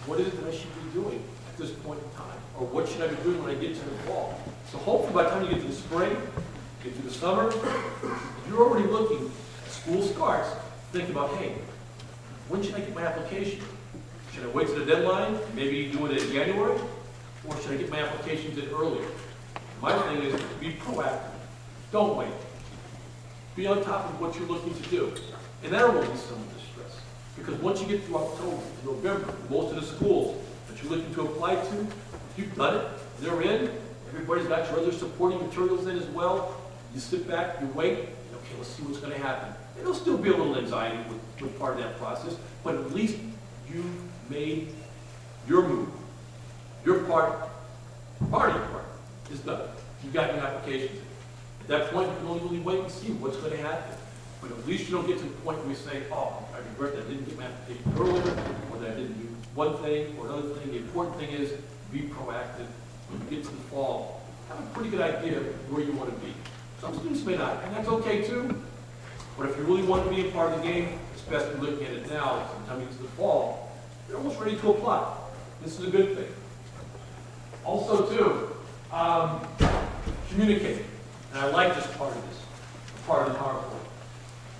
what is it that I should be doing at this point in time? Or what should I be doing when I get to the fall? So hopefully by the time you get to the spring, get to the summer, you're already looking, school starts, think about, hey, when should I get my application? Should I wait to the deadline, maybe do it in January? Or should I get my applications in earlier? My thing is be proactive. Don't wait. Be on top of what you're looking to do. And that'll release some of the stress. Because once you get through October, November, most of the schools that you're looking to apply to, if you've done it, they're in, everybody's got your other supporting materials in as well. You sit back, you wait, okay, let's see what's going to happen. And there'll still be a little anxiety with part of that process, but at least you made your move. Your part of your part is done. You've got your applications. At that point, you can only really wait and see what's going to happen. But at least you don't get to the point where you say, oh, I regret that I didn't get my application earlier, or that I didn't do one thing or another thing. The important thing is be proactive. When you get to the fall, have a pretty good idea of where you want to be. Some students may not, and that's okay too. But if you really want to be a part of the game, it's best to be looking at it now. Sometime you get to the fall, you're almost ready to apply. This is a good thing. Also too, communicate. And I like this part of this, part of the PowerPoint.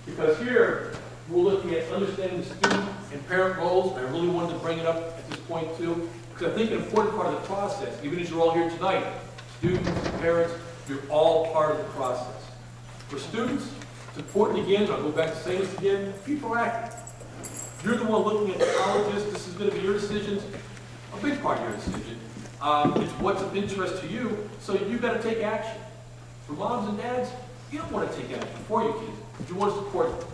Because here, we're looking at understanding the student and parent roles, and I really wanted to bring it up at this point too, because I think an important part of the process, even as you're all here tonight, students, parents, you're all part of the process. For students, it's important again, and I'll go back to saying this again, be proactive. You're the one looking at the colleges, this is going to be your decisions, a big part of your decision. It's what's of interest to you, so you've got to take action. For moms and dads, you don't want to take action for your kids. You want to support them.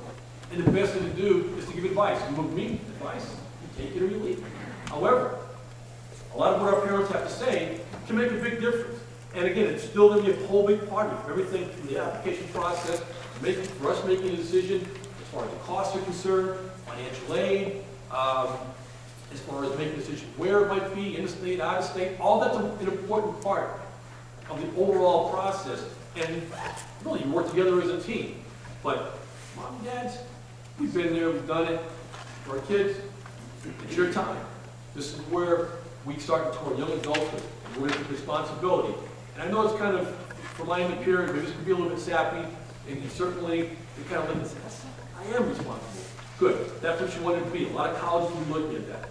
And the best thing to do is to give advice. You look me, advice, you take it or you leave it. However, a lot of what our parents have to say can make a big difference. And again, it's still going to be a whole big part of everything from the application process, for us making a decision as far as the costs are concerned, financial aid, as far as making a decision where it might be, in the state, out of state, all that's an important part of the overall process. And really, you work together as a team. But mom and dads, we've been there, we've done it. For our kids, it's your time. This is where we start toward young adulthood, and we're with responsibility. And I know it's kind of, for my end of period, maybe this can be a little bit sappy, and certainly, you kind of look and say, I am responsible. Good, that's what you want to be. A lot of colleges will be looking at that.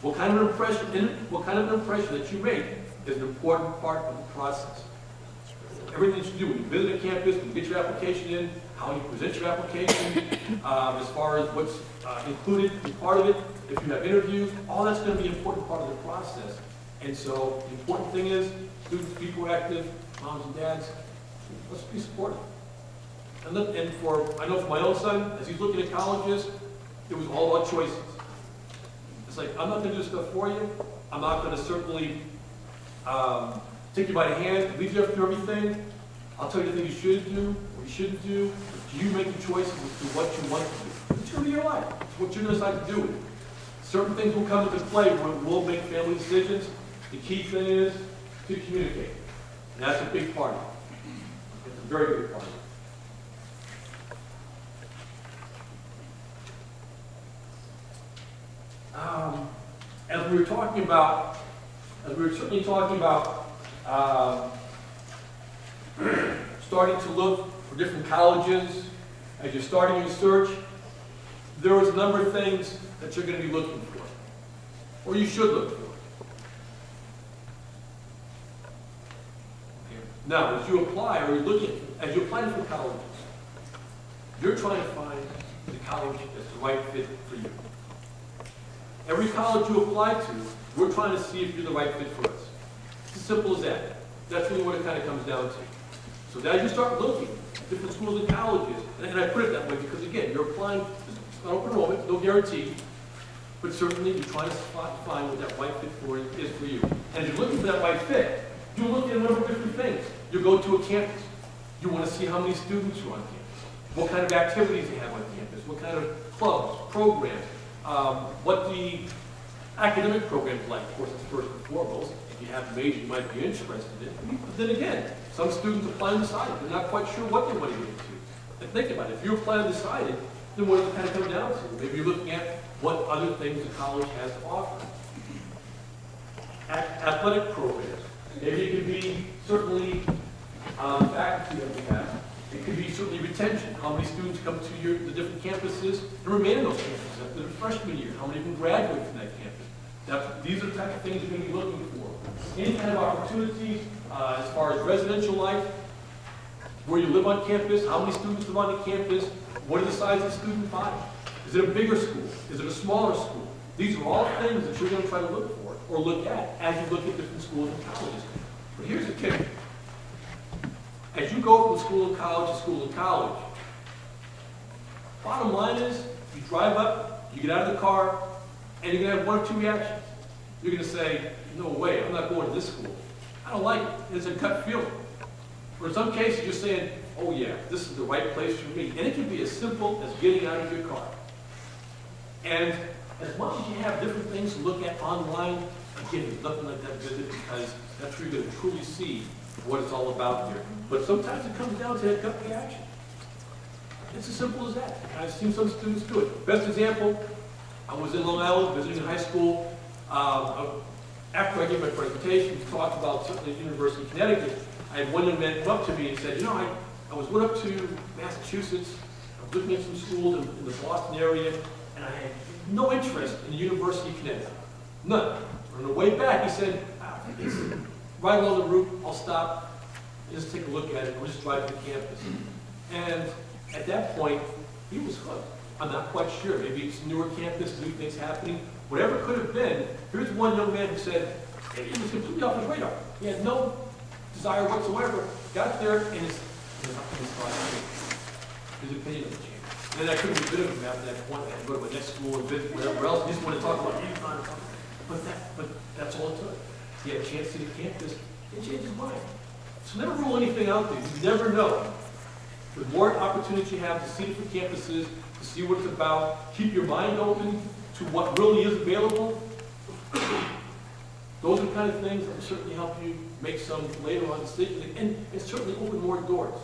What kind of an impression that you make is an important part of the process. Everything that you do, when you visit a campus, when you get your application in, how you present your application, as far as what's included in part of it, if you have interviews, all that's going to be an important part of the process. And so the important thing is, students be proactive, moms and dads, let's be supportive. And I know for my own son, as he's looking at colleges, it was all about choices. It's like, I'm not going to do stuff for you. I'm not going to certainly take you by the hand, lead you through everything. I'll tell you the things you should do, or you shouldn't do. But you make the choices as to what you want to do. It's going to be your life. It's what you're going to decide to do with it. Certain things will come into play when we'll make family decisions. The key thing is to communicate. And that's a big part of it. It's a very big part of it. As we were talking about, starting to look for different colleges, as you're starting your search, there was a number of things that you're going to be looking for, or you should look for. Now, as you apply, or as you apply for colleges, you're trying to find the college that's the right fit for you. Every college you apply to, we're trying to see if you're the right fit for us. It's as simple as that. That's really what it kind of comes down to. So as you start looking at different schools and colleges, and I put it that way because, again, you're applying, it's not open enrollment, no guarantee, but certainly you're trying to find what that right fit is for you. And as you're looking for that right fit, you look at a number of different things. You go to a campus. You want to see how many students are on campus, what kind of activities they have on campus, what kind of clubs, programs, what the academic programs like. Of course, it's first and foremost. If you have a major you might be interested in. But then again, some students apply undecided. They're not quite sure what they want to get into. And think about it. If you apply undecided, then what does it kind of come down to? Maybe you're looking at what other things the college has to offer. athletic programs. Maybe it could be certainly faculty that we have. It could be certainly retention. How many students come to the different campuses and remain in those campuses after their freshman year? How many even graduate from that campus? These are the type of things you're going to be looking for. Any kind of opportunities as far as residential life, where you live on campus, how many students live on the campus, what is the size of the student body? Is it a bigger school? Is it a smaller school? These are all things that you're going to try to look for or look at as you look at different schools and colleges. But here's the kicker. As you go from school to college, bottom line is you drive up, you get out of the car, and you're going to have one of two reactions. You're going to say, no way, I'm not going to this school. I don't like it. It's a gut feeling. Or in some cases, you're saying, oh yeah, this is the right place for me. And it can be as simple as getting out of your car. And as much as you have different things to look at online, again, there's nothing like that visit because that's where you're going to truly see what it's all about here. But sometimes it comes down to that gut reaction. It's as simple as that. I've seen some students do it. Best example, I was in Long Island visiting a high school. After I gave my presentation, we talked about certainly the University of Connecticut. I had one young man come up to me and said, you know, I was went up to Massachusetts, I was looking at some schools in the Boston area, and I had no interest in the University of Connecticut. None. On the way back, he said, it's right along the route, I'll stop, just take a look at it, I'll just drive to the campus. And at that point, he was hooked. I'm not quite sure. Maybe it's a newer campus, new things happening. Whatever it could have been, here's one young man who said, he was completely off his radar. He had no desire whatsoever. Got there, and his opinion of the change. And then I couldn't get rid of him after that point. I had to go to my next school and visit whatever else. He just wanted to talk about UConn. But that's all it took. He had a chance to see the campus and change his mind. So never rule anything out there. You never know. The more opportunities you have to see different campuses, to see what it's about, keep your mind open to what really is available. Those are the kind of things that will certainly help you make some later on decisions and certainly open more doors.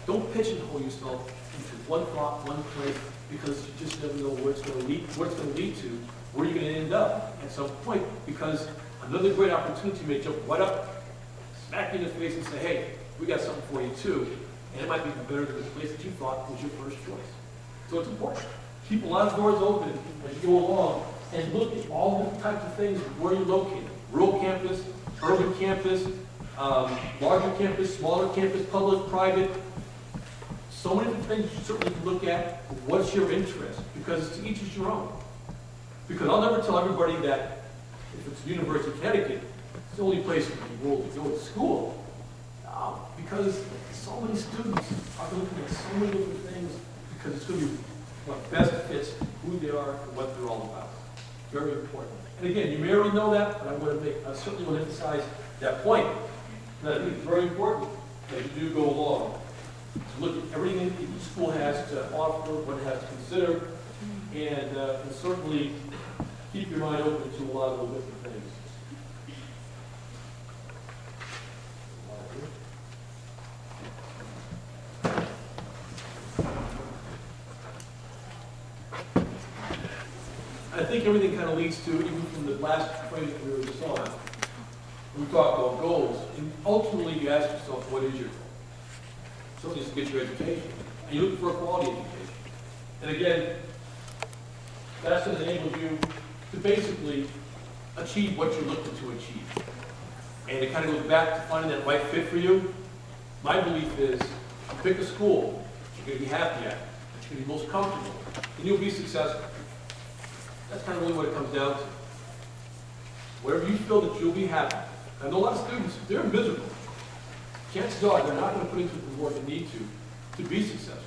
Don't pigeonhole yourself into one thought, one place, because you just never know where it's going to lead, what it's going to lead to, where you're going to end up at some point, because another great opportunity may jump right up, smack you in the face and say, hey, we got something for you too, and it might be better than the place that you thought was your first choice. So it's important. Keep a lot of doors open as you go along and look at all different types of things where you're located. Rural campus, urban campus, larger campus, smaller campus, public, private. So many different things you certainly can look at. What's your interest? Because to each is your own. Because I'll never tell everybody that if it's the University of Connecticut, it's the only place in the world to go to school. Because so many students are looking at so many different things because it's going to be what best fits who they are and what they're all about. Very important. And again, you may already know that, but I certainly want to emphasize that point. And I think it's very important that you do go along to look at everything that each school has to offer, what it has to consider, and certainly keep your mind open to a lot of the different things. I think everything kind of leads to, even from the last phrase that we were just on, we talk about goals, and ultimately you ask yourself, what is your goal? Certainly is to get your education, and you're looking for a quality education. And again, that's going to enable you to basically achieve what you're looking to achieve. And it kind of goes back to finding that right fit for you. My belief is, pick a school you're going to be happy at, that you're going to be most comfortable, and you'll be successful. That's kind of really what it comes down to. Wherever you feel that you'll be happy. I know a lot of students, they're miserable. Chances are they're not going to put into the work they need to be successful.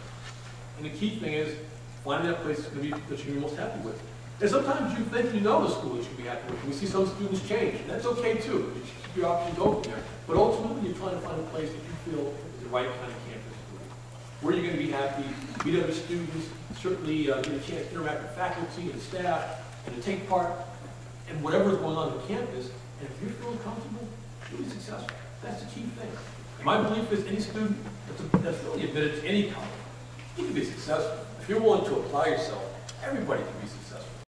And the key thing is finding that place that you're going to be most happy with. And sometimes you think you know the school that you'll be happy with. We see some students change, and that's okay too. You keep your options open there. But ultimately, you're trying to find a place that you feel is the right kind of campus for you. Where you're going to be happy, meet other students, certainly get a chance to interact with faculty and staff, and to take part in whatever is going on the campus. And if you're feeling comfortable, you'll be successful. That's the key thing. My belief is any student that's really admitted to any college, you can be successful. If you're willing to apply yourself, everybody can be successful.